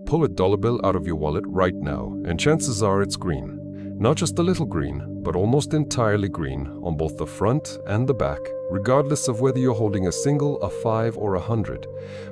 Pull a dollar bill out of your wallet right now, and chances are it's green. Not just a little green, but almost entirely green on both the front and the back, regardless of whether you're holding a single, a 5, or a 100.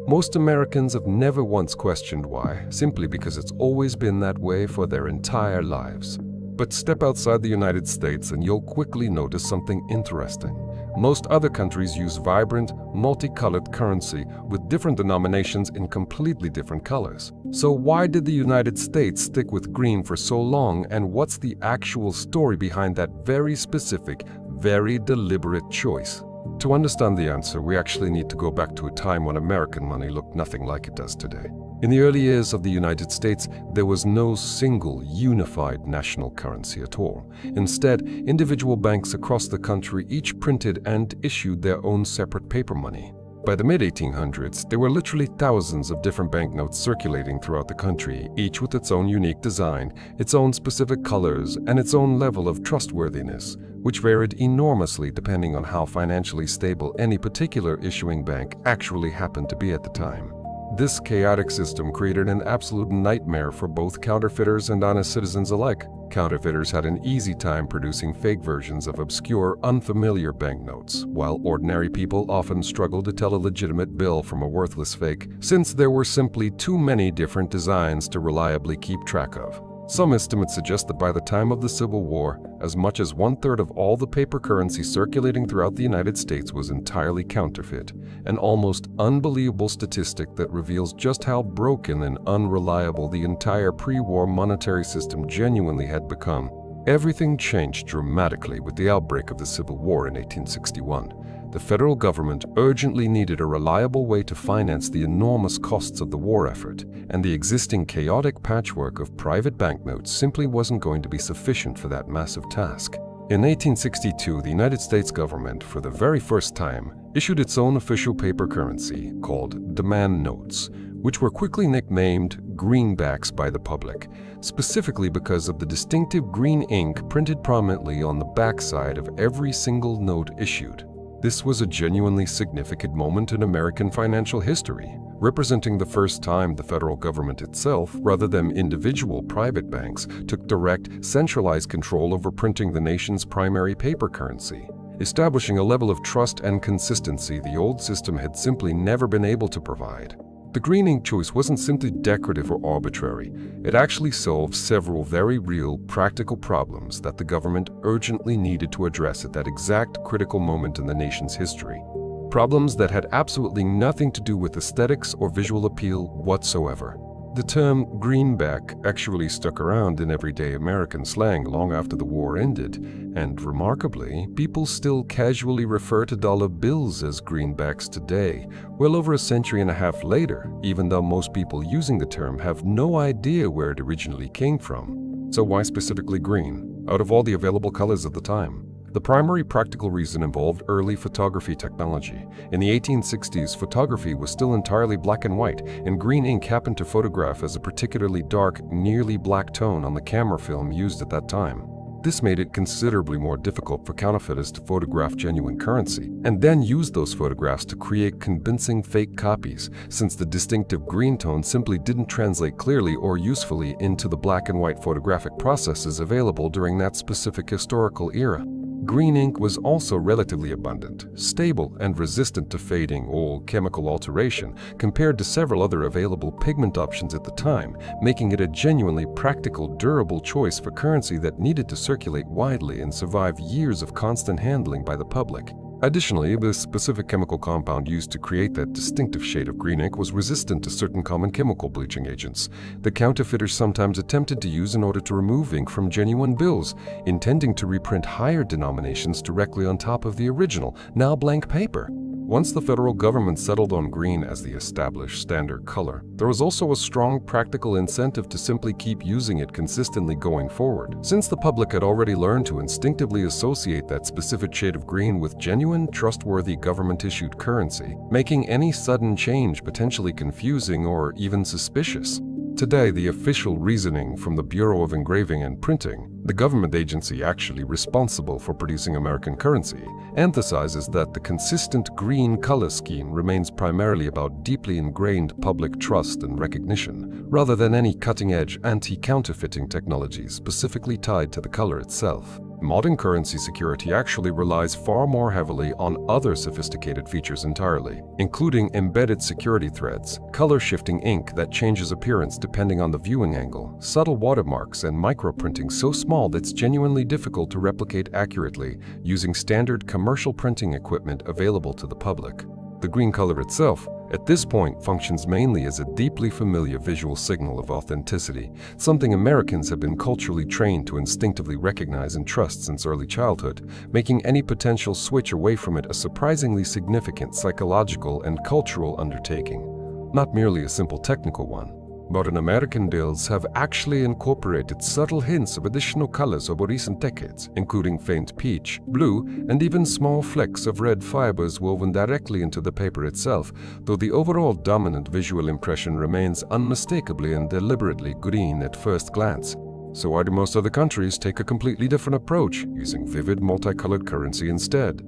Most Americans have never once questioned why, simply because it's always been that way for their entire lives. But step outside the United States and you'll quickly notice something interesting. Most other countries use vibrant, multicolored currency with different denominations in completely different colors. So why did the United States stick with green for so long, and what's the actual story behind that very specific, very deliberate choice? To understand the answer, we actually need to go back to a time when American money looked nothing like it does today. In the early years of the United States, there was no single unified national currency at all. Instead, individual banks across the country each printed and issued their own separate paper money. By the mid-1800s, there were literally thousands of different banknotes circulating throughout the country, each with its own unique design, its own specific colors, and its own level of trustworthiness, which varied enormously depending on how financially stable any particular issuing bank actually happened to be at the time. This chaotic system created an absolute nightmare for both counterfeiters and honest citizens alike. Counterfeiters had an easy time producing fake versions of obscure, unfamiliar banknotes, while ordinary people often struggled to tell a legitimate bill from a worthless fake, since there were simply too many different designs to reliably keep track of. Some estimates suggest that by the time of the Civil War, as much as 1/3 of all the paper currency circulating throughout the United States was entirely counterfeit, an almost unbelievable statistic that reveals just how broken and unreliable the entire pre-war monetary system genuinely had become. Everything changed dramatically with the outbreak of the Civil War in 1861. The federal government urgently needed a reliable way to finance the enormous costs of the war effort, and the existing chaotic patchwork of private banknotes simply wasn't going to be sufficient for that massive task. In 1862, the United States government, for the very first time, issued its own official paper currency called demand notes, which were quickly nicknamed Greenbacks by the public, specifically because of the distinctive green ink printed prominently on the backside of every single note issued. This was a genuinely significant moment in American financial history, representing the first time the federal government itself, rather than individual private banks, took direct, centralized control over printing the nation's primary paper currency, establishing a level of trust and consistency the old system had simply never been able to provide. The green ink choice wasn't simply decorative or arbitrary. It actually solved several very real, practical problems that the government urgently needed to address at that exact critical moment in the nation's history. Problems that had absolutely nothing to do with aesthetics or visual appeal whatsoever. The term greenback actually stuck around in everyday American slang long after the war ended, and remarkably, people still casually refer to dollar bills as greenbacks today, well over a century and a half later, even though most people using the term have no idea where it originally came from. So why specifically green, out of all the available colors at the time? The primary practical reason involved early photography technology. In the 1860s, photography was still entirely black and white, and green ink happened to photograph as a particularly dark, nearly black tone on the camera film used at that time. This made it considerably more difficult for counterfeiters to photograph genuine currency, and then use those photographs to create convincing fake copies, since the distinctive green tone simply didn't translate clearly or usefully into the black and white photographic processes available during that specific historical era. Green ink was also relatively abundant, stable, and resistant to fading or chemical alteration compared to several other available pigment options at the time, making it a genuinely practical, durable choice for currency that needed to circulate widely and survive years of constant handling by the public. Additionally, the specific chemical compound used to create that distinctive shade of green ink was resistant to certain common chemical bleaching agents that counterfeiters sometimes attempted to use in order to remove ink from genuine bills, intending to reprint higher denominations directly on top of the original, now blank paper. Once the federal government settled on green as the established standard color, there was also a strong practical incentive to simply keep using it consistently going forward, since the public had already learned to instinctively associate that specific shade of green with genuine, trustworthy government-issued currency, making any sudden change potentially confusing or even suspicious. Today, the official reasoning from the Bureau of Engraving and Printing, the government agency actually responsible for producing American currency, emphasizes that the consistent green color scheme remains primarily about deeply ingrained public trust and recognition, rather than any cutting-edge anti-counterfeiting technology specifically tied to the color itself. Modern currency security actually relies far more heavily on other sophisticated features entirely, including embedded security threads, color-shifting ink that changes appearance depending on the viewing angle, subtle watermarks, and microprinting so small that it's genuinely difficult to replicate accurately using standard commercial printing equipment available to the public. The green color itself, at this point, functions mainly as a deeply familiar visual signal of authenticity, something Americans have been culturally trained to instinctively recognize and trust since early childhood, making any potential switch away from it a surprisingly significant psychological and cultural undertaking, not merely a simple technical one. Modern American bills have actually incorporated subtle hints of additional colors over recent decades, including faint peach, blue, and even small flecks of red fibers woven directly into the paper itself, though the overall dominant visual impression remains unmistakably and deliberately green at first glance. So why do most other countries take a completely different approach, using vivid multicolored currency instead?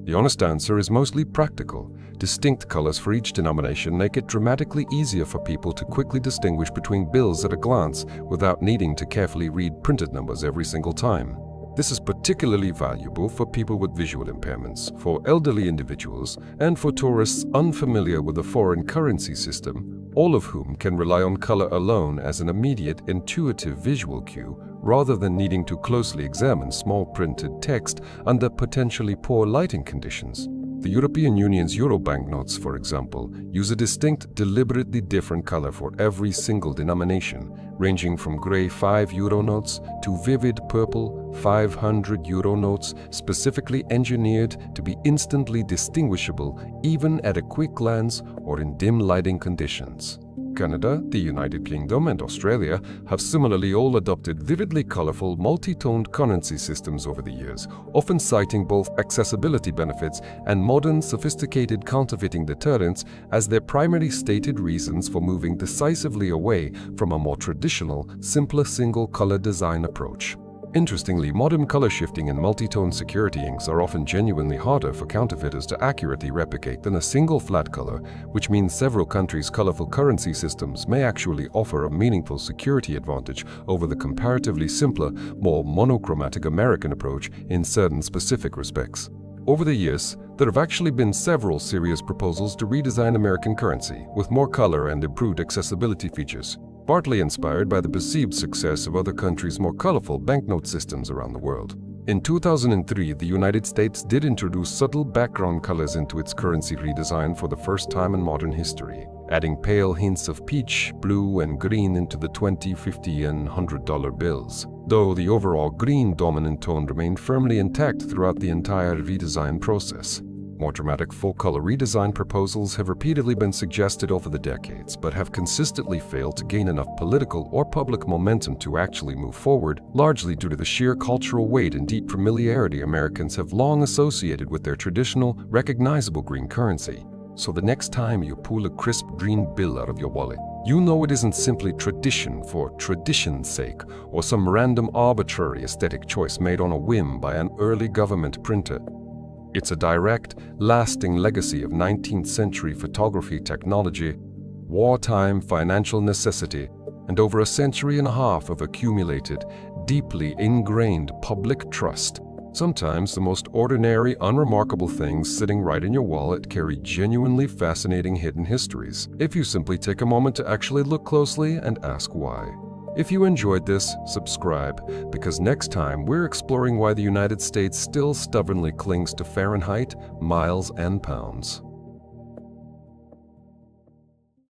The honest answer is mostly practical. Distinct colors for each denomination make it dramatically easier for people to quickly distinguish between bills at a glance without needing to carefully read printed numbers every single time. This is particularly valuable for people with visual impairments, for elderly individuals, and for tourists unfamiliar with the foreign currency system, all of whom can rely on color alone as an immediate, intuitive visual cue rather than needing to closely examine small printed text under potentially poor lighting conditions. The European Union's Euro banknotes, for example, use a distinct, deliberately different color for every single denomination, ranging from gray €5 notes to vivid purple 500 euro notes, specifically engineered to be instantly distinguishable even at a quick glance or in dim lighting conditions. Canada, the United Kingdom, and Australia have similarly all adopted vividly colorful, multi-toned currency systems over the years, often citing both accessibility benefits and modern, sophisticated counterfeiting deterrents as their primary stated reasons for moving decisively away from a more traditional, simpler single-color design approach. Interestingly, modern color shifting and multi-tone security inks are often genuinely harder for counterfeiters to accurately replicate than a single flat color, which means several countries' colorful currency systems may actually offer a meaningful security advantage over the comparatively simpler, more monochromatic American approach in certain specific respects. Over the years, there have actually been several serious proposals to redesign American currency with more color and improved accessibility features, partly inspired by the perceived success of other countries' more colorful banknote systems around the world. In 2003, the United States did introduce subtle background colors into its currency redesign for the first time in modern history, adding pale hints of peach, blue, and green into the $20, $50, and $100 bills, though the overall green dominant tone remained firmly intact throughout the entire redesign process. More dramatic full-color redesign proposals have repeatedly been suggested over the decades, but have consistently failed to gain enough political or public momentum to actually move forward, largely due to the sheer cultural weight and deep familiarity Americans have long associated with their traditional, recognizable green currency. So the next time you pull a crisp green bill out of your wallet, you know it isn't simply tradition for tradition's sake, or some random arbitrary aesthetic choice made on a whim by an early government printer. It's a direct, lasting legacy of 19th century photography technology, wartime financial necessity, and over a century and a half of accumulated, deeply ingrained public trust. Sometimes the most ordinary, unremarkable things sitting right in your wallet carry genuinely fascinating hidden histories, if you simply take a moment to actually look closely and ask why. If you enjoyed this, subscribe, because next time we're exploring why the United States still stubbornly clings to Fahrenheit, miles, and pounds.